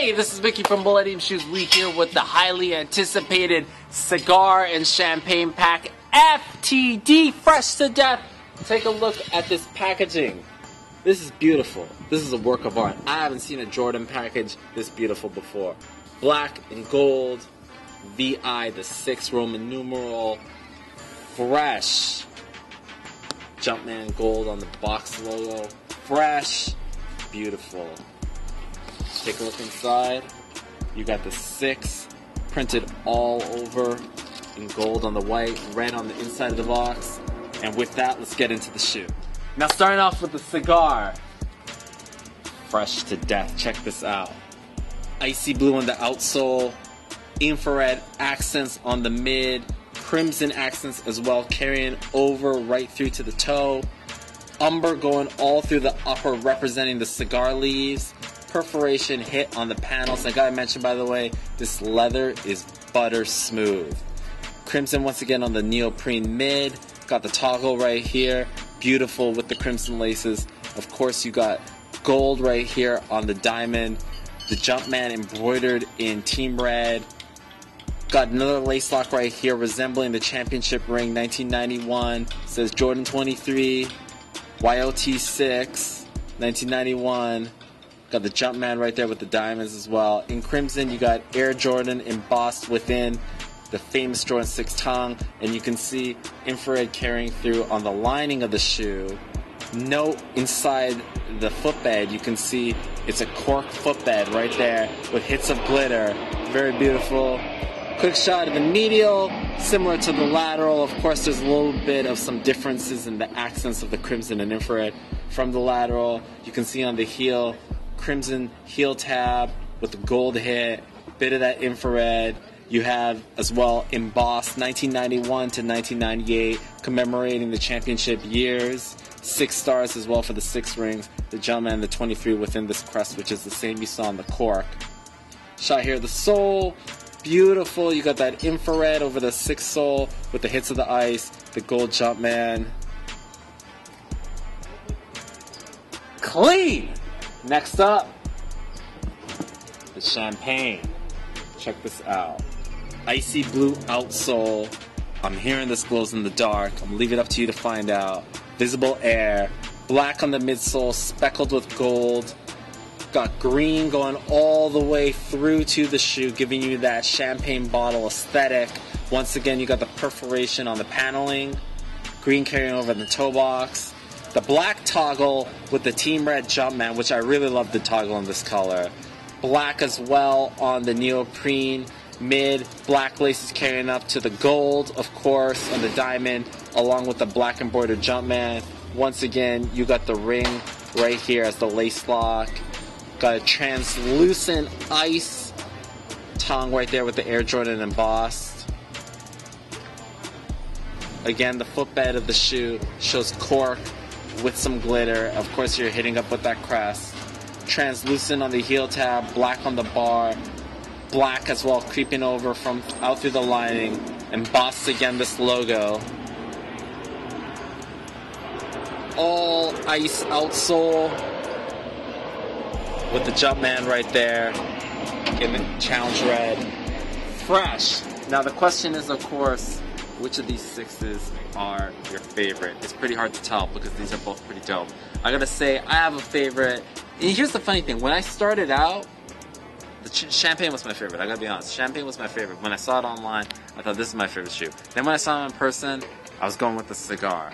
Hey, this is Mickey from Millennium Shoes. We here with the highly anticipated cigar and champagne pack FTD, fresh to death. Take a look at this packaging. This is beautiful. This is a work of art. I haven't seen a Jordan package this beautiful before. Black and gold, VI, the 6 Roman numeral, fresh. Jumpman gold on the box logo, fresh, beautiful. Take a look inside. You got the 6 printed all over in gold on the white, red on the inside of the box. And with that, let's get into the shoe. Now starting off with the cigar. Fresh to death, check this out. Icy blue on the outsole, infrared accents on the mid, crimson accents as well, carrying over right through to the toe. Umber going all through the upper, representing the cigar leaves. Perforation hit on the panels. I gotta mention, by the way, this leather is butter smooth. Crimson once again on the neoprene mid. Got the toggle right here, beautiful with the crimson laces. Of course, you got gold right here on the diamond. The Jumpman embroidered in team red. Got another lace lock right here resembling the championship ring 1991. Says Jordan 23, YOT 6, 1991. Got the Jumpman right there with the diamonds as well. In crimson, you got Air Jordan embossed within the famous Jordan 6 tongue. And you can see infrared carrying through on the lining of the shoe. Note inside the footbed, you can see it's a cork footbed right there with hits of glitter. Very beautiful. Quick shot of the medial, similar to the lateral. Of course, there's a little bit of some differences in the accents of the crimson and infrared from the lateral. You can see on the heel, crimson heel tab with the gold hit, bit of that infrared. You have as well embossed 1991 to 1998, commemorating the championship years. 6 stars as well for the 6 rings. The Jumpman, the 23 within this crest, which is the same you saw on the cork. Shot here, the sole. Beautiful. You got that infrared over the 6 sole with the hits of the ice. The gold Jumpman. Clean! Next up, the champagne. Check this out. Icy blue outsole. I'm hearing this glows in the dark. I'm leaving it up to you to find out. Visible air. Black on the midsole, speckled with gold. Got green going all the way through to the shoe, giving you that champagne bottle aesthetic. Once again, you got the perforation on the paneling. Green carrying over the toe box. The black toggle with the team red Jumpman, which I really love the toggle in this color. Black as well on the neoprene mid. Black laces carrying up to the gold, of course, on the diamond, along with the black embroidered Jumpman. Once again, you got the ring right here as the lace lock. Got a translucent ice tongue right there with the Air Jordan embossed. Again, the footbed of the shoe shows cork with some glitter. Of course, you're hitting up with that crest. Translucent on the heel tab, black on the bar, black as well creeping over from out through the lining. Embossed again, this logo. All ice outsole with the Jumpman right there in the challenge red. Fresh. Now the question is, of course, which of these 6s are your favorite? It's pretty hard to tell because these are both pretty dope. I gotta say, I have a favorite. And here's the funny thing. When I started out, the champagne was my favorite. I gotta be honest. Champagne was my favorite. When I saw it online, I thought this is my favorite shoe. Then when I saw it in person, I was going with the cigar.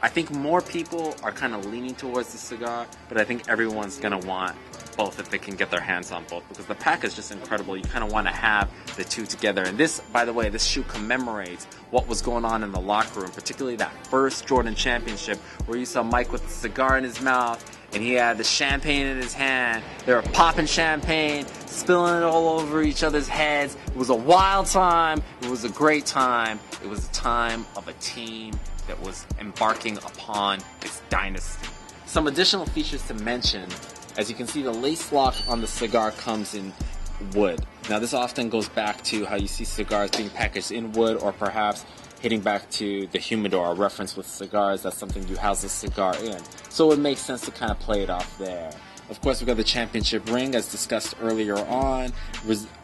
I think more people are kind of leaning towards the cigar, but I think everyone's gonna want both if they can get their hands on both, because the pack is just incredible. You kind of want to have the two together. And this, by the way, this shoe commemorates what was going on in the locker room, particularly that first Jordan championship where you saw Mike with the cigar in his mouth and he had the champagne in his hand. They were popping champagne, spilling it all over each other's heads. It was a wild time. It was a great time. It was a time of a team that was embarking upon its dynasty. Some additional features to mention. As you can see, the lace lock on the cigar comes in wood. Now this often goes back to how you see cigars being packaged in wood, or perhaps hitting back to the humidor, a reference with cigars, that's something you house a cigar in. So it makes sense to kind of play it off there. Of course, we got the championship ring, as discussed earlier on,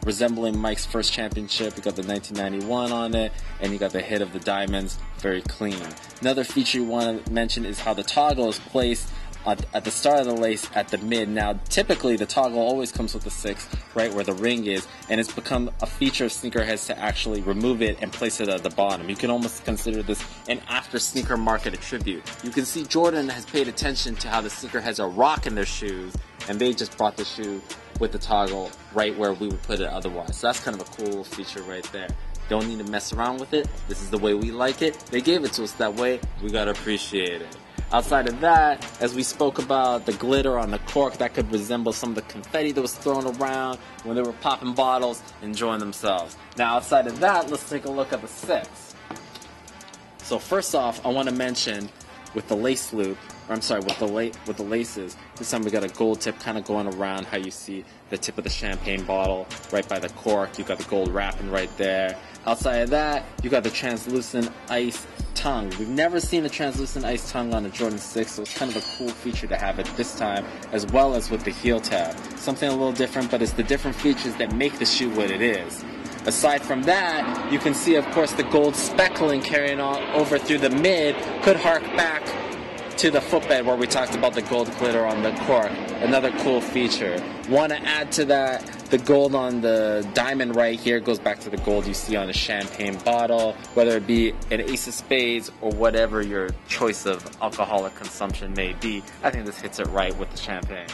resembling Mike's first championship. You got the 1991 on it, and you got the hit of the diamonds, very clean. Another feature you want to mention is how the toggle is placed at the start of the lace at the mid. Now, typically the toggle always comes with the 6, right where the ring is, and it's become a feature of sneakerheads to actually remove it and place it at the bottom. You can almost consider this an after sneaker market attribute. You can see Jordan has paid attention to how the sneakerheads are rocking their shoes, and they just brought the shoe with the toggle right where we would put it otherwise. So that's kind of a cool feature right there. Don't need to mess around with it. This is the way we like it. They gave it to us that way. We gotta appreciate it. Outside of that, as we spoke about the glitter on the cork, that could resemble some of the confetti that was thrown around when they were popping bottles, enjoying themselves. Now, outside of that, let's take a look at the 6. So first off, I want to mention with the lace loop, or I'm sorry, with the laces, this time we got a gold tip kind of going around how you see the tip of the champagne bottle right by the cork. You got the gold wrapping right there. Outside of that, you got the translucent ice tongue. We've never seen a translucent ice tongue on a Jordan 6, so it's kind of a cool feature to have it this time, as well as with the heel tab. Something a little different, but it's the different features that make the shoe what it is. Aside from that, you can see, of course, the gold speckling carrying on over through the mid could hark back to the footbed where we talked about the gold glitter on the cork. Another cool feature. Want to add to that, the gold on the diamond right here goes back to the gold you see on a champagne bottle, whether it be an ace of spades or whatever your choice of alcoholic consumption may be. I think this hits it right with the champagne.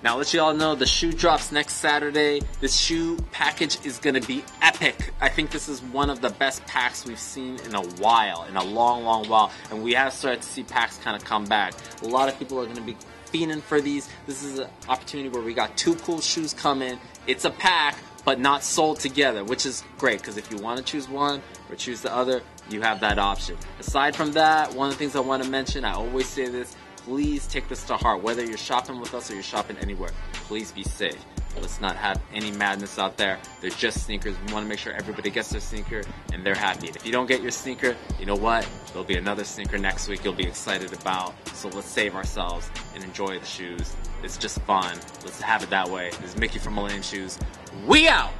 Now, let you all know, the shoe drops next Saturday. This shoe package is going to be epic. I think this is one of the best packs we've seen in a while, in a long, long while. And we have started to see packs kind of come back. A lot of people are going to be fiending for these. This is an opportunity where we got 2 cool shoes coming. It's a pack, but not sold together, which is great, because if you want to choose one or choose the other, you have that option. Aside from that, one of the things I want to mention, I always say this, please take this to heart. Whether you're shopping with us or you're shopping anywhere, please be safe. Let's not have any madness out there. They're just sneakers. We want to make sure everybody gets their sneaker and they're happy. And if you don't get your sneaker, you know what? There'll be another sneaker next week you'll be excited about. So let's save ourselves and enjoy the shoes. It's just fun. Let's have it that way. This is Mickey from Millennium Shoes. We out!